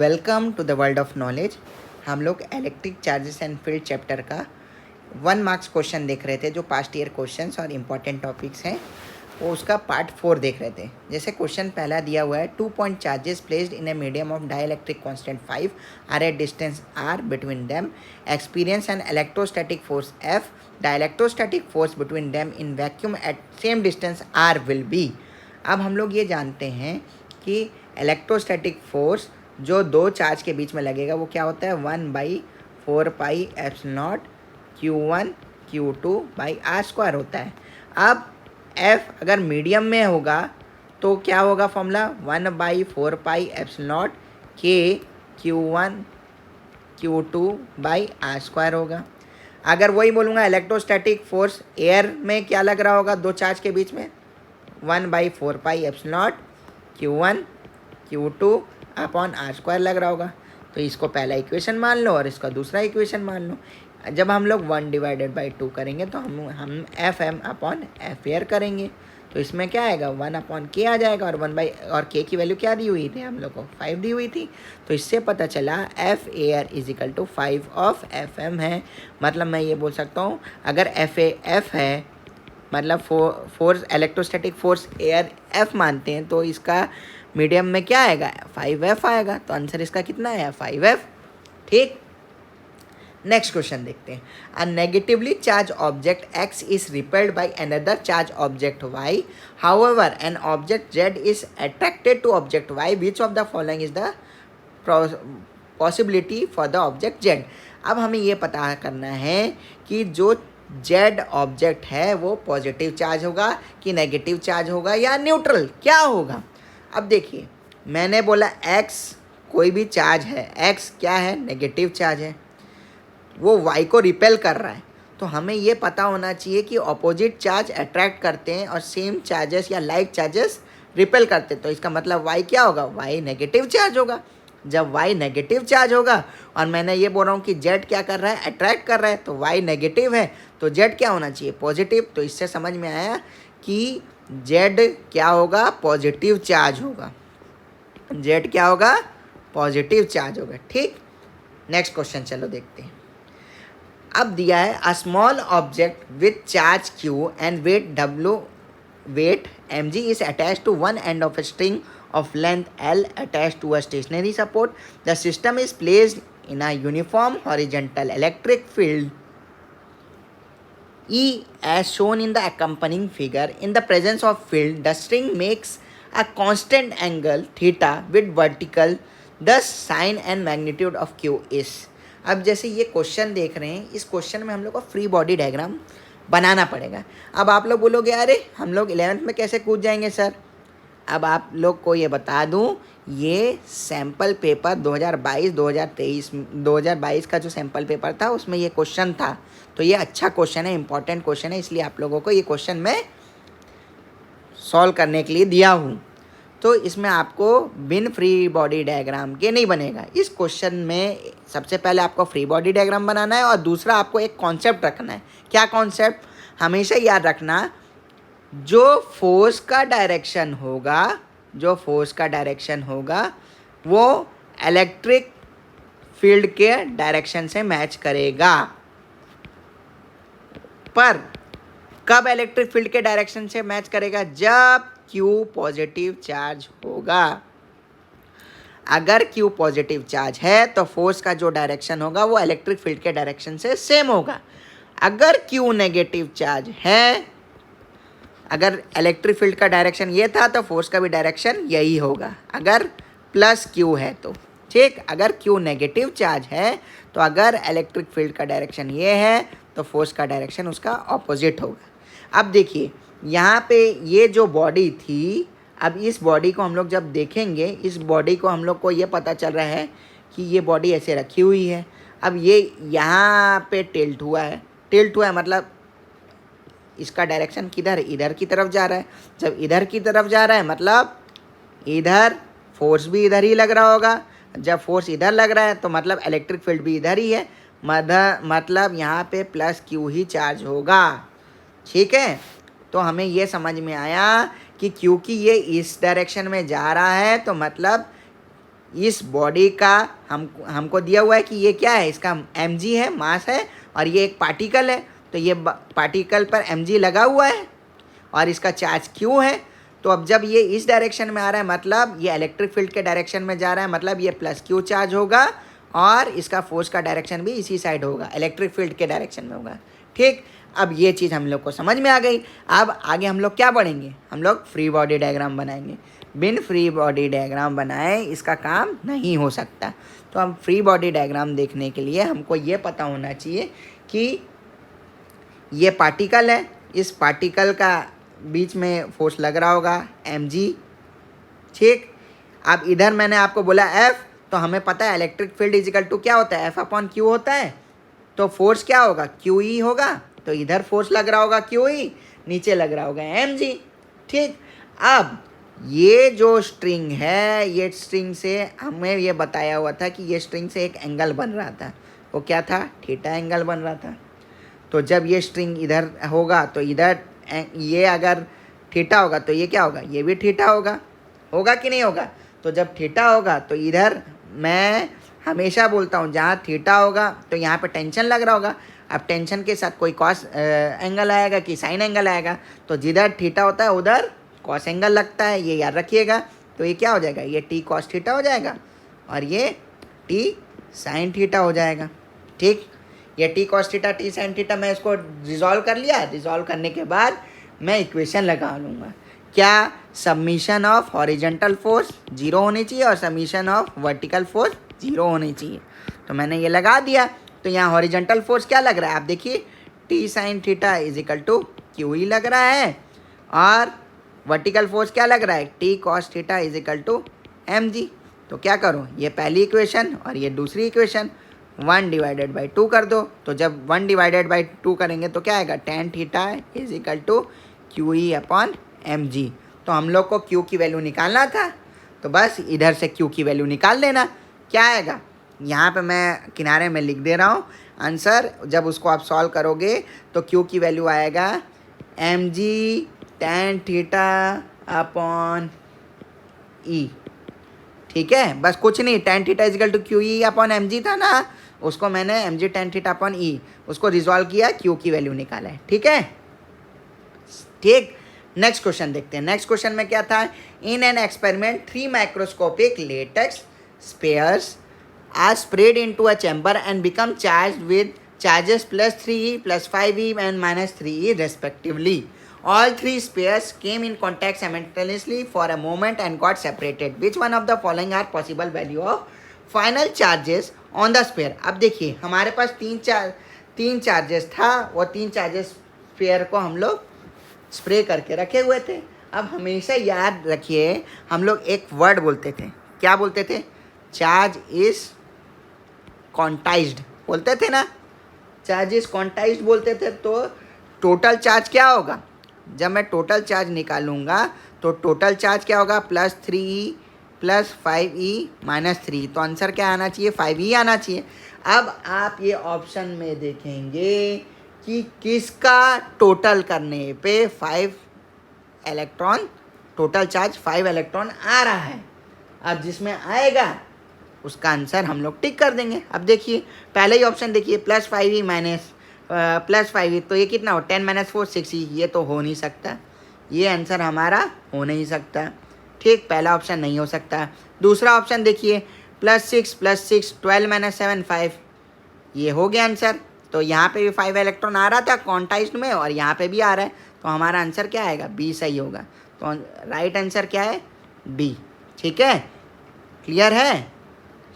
Welcome to the world of knowledge. हम लोग electric charges and field chapter का 1 marks question देख रहे थे, जो पास्ट ईयर क्वेश्चंस और इम्पॉर्टेंट टॉपिक्स हैं वो उसका पार्ट 4 देख रहे थे। जैसे क्वेश्चन पहला दिया हुआ है, 2 point charges placed in a medium of dielectric constant 5 are at distance R between them, experiences an electrostatic force F, the electrostatic force between them in vacuum at same distance R will be. अब हम लोग ये जानते हैं कि electrostatic force जो दो charge के बीच में लगेगा वो क्या होता है, 1/4πε0 Q1 Q2 बाई r² होता है। अब F अगर मीडियम में होगा तो क्या होगा formula, 1/4πε0 K Q1 Q2 by r² होगा। अगर वही बोलूँगा इलेक्ट्रोस्टैटिक फोर्स एयर में क्या लग रहा होगा दो चार्ज के बीच में, 1/4πε0 Q1 Q2 अपॉन r² लग रहा होगा। तो इसको पहला इक्वेशन मान लो और इसका दूसरा इक्वेशन मान लो। जब हम लोग 1/2 करेंगे तो हम FM अपॉन एफ एयर करेंगे, तो इसमें क्या आएगा, 1/k आ जाएगा और k की वैल्यू क्या दी हुई थी हम लोग को, 5 दी हुई थी। तो इससे पता चला F air is equal to 5 of FM है। मतलब मैं ये बोल सकता हूँ अगर F है मतलब force electrostatic force air F मानते हैं तो इसका मीडियम में क्या आएगा, 5F आएगा। तो आंसर इसका कितना है, 5F। ठीक, नेक्स्ट क्वेश्चन देखते हैं। A negatively charge object X is repelled by another charge object Y, however an object Z is attracted to object Y, which of the following is the possibility for the object Z। अब हमें ये पता करना है कि जो Z object है वो पॉजिटिव चार्ज होगा कि नेगेटिव चार्ज होगा या न्यूट्रल, क्या होगा। अब देखिए मैंने बोला X कोई भी चार्ज है, X क्या है, नेगेटिव चार्ज है, वो Y को रिपेल कर रहा है। तो हमें ये पता होना चाहिए कि ऑपोजिट चार्ज अट्रैक्ट करते हैं और सेम चार्जेस या लाइक चार्जेस रिपेल करते हैं। तो इसका मतलब Y क्या होगा, Y नेगेटिव चार्ज होगा। जब Y नेगेटिव चार्ज होगा और मैंने ये बोल रहा हूँ कि Z क्या कर रहा है, अट्रैक्ट कर रहा है, तो Y नेगेटिव है तो Z क्या होना चाहिए, पॉजिटिव। तो इससे समझ में आया कि Z क्या होगा, पॉजिटिव चार्ज होगा। Z क्या होगा, पॉजिटिव चार्ज होगा। ठीक, नेक्स्ट क्वेश्चन चलो देखते हैं। अब दिया है a small object with charge Q and weight mg is attached to one end of a string of length L attached to a stationary support. The system is placed in a uniform horizontal electric field E as shown in the accompanying figure. In the presence of field, the string makes a constant angle theta with vertical. Thus sin and magnitude of Q is. अब जैसे ये question देख रहे हैं, इस question में हम लोग को फ्री बॉडी डायग्राम बनाना पड़ेगा। अब आप लोग बोलोगे अरे हम लोग 11th में कैसे कूद जाएंगे सर। अब आप लोग को ये बता दूं, ये सैम्पल पेपर 2022 का जो सैम्पल पेपर था उसमें ये क्वेश्चन था। तो ये अच्छा क्वेश्चन है, इंपॉर्टेंट क्वेश्चन है, इसलिए आप लोगों को ये क्वेश्चन मैं सॉल्व करने के लिए दिया हूँ। तो इसमें आपको बिन फ्री बॉडी डायग्राम के नहीं बनेगा। इस क्वेश्चन में सबसे पहले आपको फ्री बॉडी डायग्राम बनाना है और दूसरा आपको एक कॉन्सेप्ट रखना है। क्या कॉन्सेप्ट, हमेशा याद रखना, जो फोर्स का डायरेक्शन होगा वो इलेक्ट्रिक फील्ड के डायरेक्शन से मैच करेगा। पर कब इलेक्ट्रिक फील्ड के डायरेक्शन से मैच करेगा, जब Q पॉजिटिव चार्ज होगा। अगर Q पॉजिटिव चार्ज है तो फोर्स का जो डायरेक्शन होगा वो इलेक्ट्रिक फील्ड के डायरेक्शन से सेम होगा। अगर Q नेगेटिव चार्ज है, अगर इलेक्ट्रिक फील्ड का डायरेक्शन ये था तो फोर्स का भी डायरेक्शन यही होगा, अगर प्लस Q है तो। ठीक, अगर Q नेगेटिव चार्ज है तो अगर इलेक्ट्रिक फील्ड का डायरेक्शन ये है तो फोर्स का डायरेक्शन उसका ऑपोजिट होगा। अब देखिए यहाँ पे ये जो बॉडी थी, अब इस बॉडी को हम लोग जब देखेंगे, इस बॉडी को हम लोग को ये पता चल रहा है कि ये बॉडी ऐसे रखी हुई है। अब ये यहाँ पे टिल्ट हुआ है मतलब इसका डायरेक्शन किधर, इधर की तरफ जा रहा है। जब इधर की तरफ जा रहा है मतलब इधर फोर्स भी इधर ही लग रहा होगा। जब फोर्स इधर लग रहा है तो मतलब इलेक्ट्रिक फील्ड भी इधर ही है, मतलब यहाँ पे प्लस Q ही चार्ज होगा। ठीक है, तो हमें ये समझ में आया कि क्योंकि ये इस डायरेक्शन में जा रहा है तो मतलब इस बॉडी का हमको दिया हुआ है कि ये क्या है, इसका mg है, मास है, और ये एक पार्टिकल है, तो ये पार्टिकल पर mg लगा हुआ है और इसका चार्ज q है। तो अब जब ये इस डायरेक्शन में आ रहा है मतलब ये इलेक्ट्रिक फील्ड के डायरेक्शन में जा रहा है, मतलब ये प्लस q चार्ज होगा और इसका फोर्स का डायरेक्शन भी इसी साइड होगा, इलेक्ट्रिक फील्ड के डायरेक्शन में होगा। ठीक, अब ये चीज़ हम लोग को समझ में आ गई। अब आगे हम लोग क्या पढ़ेंगे, हम लोग फ्री बॉडी डायग्राम बनाएंगे। बिन फ्री बॉडी डायग्राम बनाए इसका काम नहीं हो सकता। तो हम फ्री बॉडी डायग्राम देखने के लिए हमको ये पता होना चाहिए कि ये पार्टिकल है, इस पार्टिकल का बीच में फोर्स लग रहा होगा mg। ठीक, अब इधर मैंने आपको बोला F, तो हमें पता है इलेक्ट्रिक फील्ड इजिकल टू क्या होता है, F/Q होता है। तो फोर्स क्या होगा, QE होगा। तो इधर फोर्स लग रहा होगा QE, नीचे लग रहा होगा mg। ठीक, अब ये जो स्ट्रिंग है, ये स्ट्रिंग से हमें ये बताया हुआ था कि ये स्ट्रिंग से एक एंगल बन रहा था, वो क्या था, थीटा एंगल बन रहा था। तो जब ये स्ट्रिंग इधर होगा तो इधर ये अगर थीटा होगा तो ये क्या होगा, ये भी थीटा होगा, होगा कि नहीं होगा। तो जब थीटा होगा तो इधर मैं हमेशा बोलता हूँ जहाँ थीटा होगा तो यहाँ पे टेंशन लग रहा होगा। अब टेंशन के साथ कोई कॉस एंगल आएगा कि साइन एंगल आएगा, तो जिधर थीटा होता है उधर कॉस एंगल लगता है, ये याद रखिएगा। तो ये क्या हो जाएगा, ये टी कॉस थीटा हो जाएगा और ये टी साइन थीटा हो जाएगा। ठीक, ये T cos theta T sine theta मैं इसको रिजॉल्व कर लिया। रिजॉल्व करने के बाद मैं इक्वेशन लगा लूँगा, क्या समीशन ऑफ हॉरिजेंटल फोर्स 0 होनी चाहिए और समीशन ऑफ वर्टिकल फोर्स 0 होनी चाहिए। तो मैंने ये लगा दिया। तो यहाँ हॉरिजेंटल फोर्स क्या लग रहा है, आप देखिए T sine theta is equal to Q ही लग रहा है, और वर्टिकल फोर्स क्या लग रहा है, T cos theta is equal to mg। तो क्या करूँ, ये पहली इक्वेशन और ये दूसरी इक्वेशन 1/2 कर दो। तो जब 1/2 करेंगे तो क्या आएगा, tan theta is equal to QE/mg। तो हम लोग को Q की वैल्यू निकालना था, तो बस इधर से Q की वैल्यू निकाल लेना। क्या आएगा, यहाँ पे मैं किनारे में लिख दे रहा हूँ आंसर। जब उसको आप सॉल्व करोगे तो Q की वैल्यू आएगा mg tan θ/E। ठीक है, बस कुछ नहीं, tan theta is equal to QE/mg था ना, उसको मैंने mg tan θ/E उसको रिजॉल्व किया, Q की वैल्यू निकाला है। ठीक है, ठीक, नेक्स्ट क्वेश्चन देखते हैं। नेक्स्ट क्वेश्चन में क्या था, in an experiment 3 microscopic latex spheres are spread into a chamber and become charged with charges +3e, +5e and -3e respectively. All 3 spheres came in contact simultaneously for a moment and got separated. Which one of the following are possible value of final charges on the sphere? अब देखिए हमारे पास तीन charges था, वो 3 charges sphere को हम लोग spray करके रखे हुए थे। अब हमेशा याद रखिए हम लोग एक वर्ड बोलते थे, क्या बोलते थे, चार्ज इज क्वांटाइज्ड बोलते थे ना, चार्ज इज क्वांटाइज्ड बोलते थे। तो टोटल चार्ज क्या होगा, जब मैं टोटल चार्ज निकालूंगा तो टोटल चार्ज क्या होगा, +3e +5e -3। तो आंसर क्या आना चाहिए, 5e आना चाहिए। अब आप ये ऑप्शन में देखेंगे कि किसका टोटल करने पे 5 इलेक्ट्रॉन, टोटल चार्ज 5 इलेक्ट्रॉन आ रहा है। अब जिसमें आएगा उसका आंसर हम लोग टिक कर देंगे। अब देखिए पहले ही ऑप्शन देखिए, +5e +5e, तो ये कितना हो, 10 - 4 6e, ये तो हो नहीं सकता, ये आंसर हमारा हो नहीं सकता। ठीक, पहला ऑप्शन नहीं हो सकता। दूसरा ऑप्शन देखिए, +6 +6 12 - 7 5, ये हो गया आंसर। तो यहाँ पे भी 5 इलेक्ट्रॉन आ रहा था क्वांटाइज्ड में और यहाँ पे भी आ रहा है, तो हमारा आंसर क्या आएगा, बी सही होगा। तो राइट आंसर क्या है, बी। ठीक है, क्लियर है,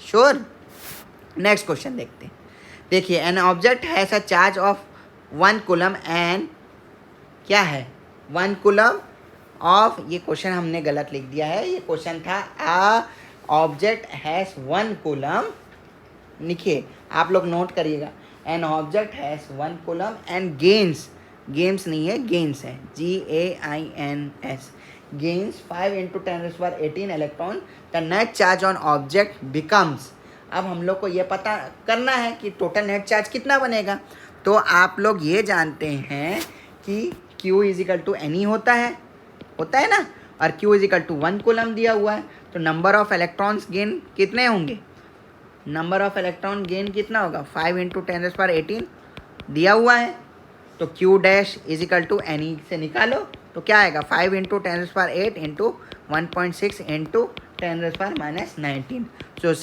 श्योर। नेक्स्ट क्वेश्चन देखते हैं। देखिए, an object has a charge of 1 coulomb and क्या है, 1 कूलम ऑफ, ये क्वेश्चन हमने गलत लिख दिया है, ये क्वेश्चन था अ ऑब्जेक्ट हैज़ 1 कूलम। लिखिए आप लोग नोट करिएगा, an object has 1 coulomb and gains, games नहीं है, गेन्स है, GAINS, gains 5 × 10⁻18 electron, the net charge on object becomes. अब हम लोग को ये पता करना है कि टोटल नेट चार्ज कितना बनेगा। तो आप लोग ये जानते हैं कि Q = NE होता है ना, और Q इजिकल टू 1 कूलम दिया हुआ है, तो नंबर ऑफ इलेक्ट्रॉन्स गेन कितने होंगे, नंबर ऑफ इलेक्ट्रॉन गेन कितना होगा 5 इंटू 10⁻18 दिया हुआ है। तो Q dash equal to NE से निकालो तो क्या आएगा 5 इंटू 10⁻8 इंटू 1.6 इंटू 10⁻19। सो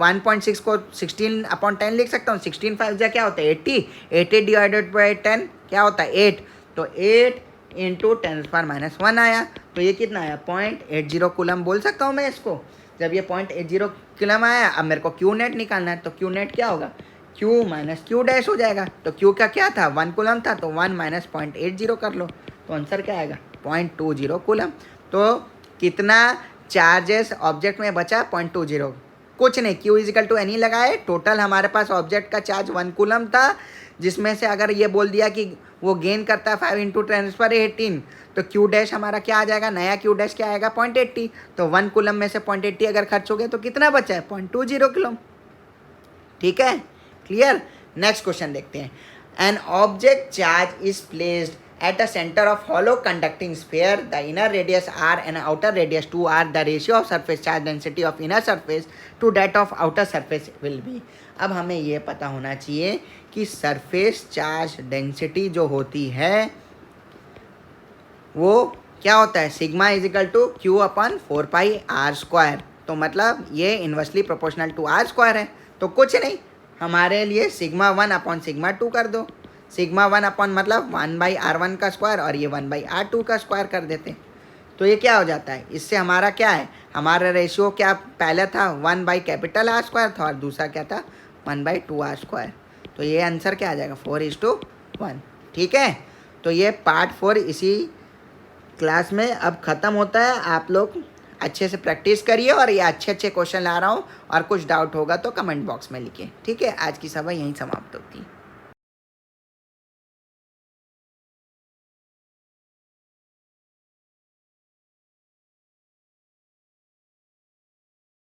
1.6 को 16/10 लिख सकता हूँ। 16 5 जा क्या होता है 80, 80 डिवाइडेड बाई 10 क्या होता है 8, तो 8 इंटू 10⁻1 आया। तो ये कितना आया 0.80 कूलम बोल सकता हूँ मैं इसको। जब ये 0.80 कूलम आया, अब मेरे को Q नेट निकालना है, तो Q नेट क्या होगा Q माइनस Q डैश हो जाएगा। तो Q का क्या था 1 कूलम था, तो 1 माइनस 0.80 कर लो, तो आंसर क्या आएगा 0.20 कूलम। तो कितना चार्जेस ऑब्जेक्ट में बचा 0.20, कुछ नहीं, Q इजिकल टू NE लगाए, टोटल हमारे पास ऑब्जेक्ट का चार्ज 1 कूलम था, जिसमें से अगर ये बोल दिया कि वो गेन करता है 5 इंटू 10⁻18, तो Q डैश हमारा क्या आ जाएगा, नया Q डैश क्या आएगा 0.80। तो 1 कूलम में से 0.80 अगर खर्च हो गया तो कितना बचा है 0.20 कूलम। ठीक है, क्लियर। नेक्स्ट क्वेश्चन देखते हैं। An object charge is placed at a center of hollow conducting sphere, the inner radius r and outer radius 2r, the ratio of surface charge density of inner surface to that of outer surface will be। अब हमें ये पता होना चाहिए कि surface charge density जो होती है वो क्या होता है, सिग्मा इजिकल टू Q/4πr²। तो मतलब ये इन्वर्सली प्रोपोर्शनल टू r² है। तो कुछ नहीं, हमारे लिए सिग्मा 1/σ2 कर दो। सिग्मा 1 मतलब 1/r1 का स्क्वायर और ये 1/r2 का स्क्वायर कर देते। तो ये क्या हो जाता है, इससे हमारा क्या है, हमारा रेशियो क्या पहला था 1/R² था और दूसरा क्या था 1/2r²। तो ये आंसर क्या आ जाएगा 4:1। ठीक है, तो ये पार्ट 4 इसी क्लास में अब ख़त्म होता है। आप लोग अच्छे से प्रैक्टिस करिए और ये अच्छे अच्छे क्वेश्चन ला रहा हूँ, और कुछ डाउट होगा तो कमेंट बॉक्स में लिखिए। ठीक है, आज की सभा यहीं समाप्त होती है।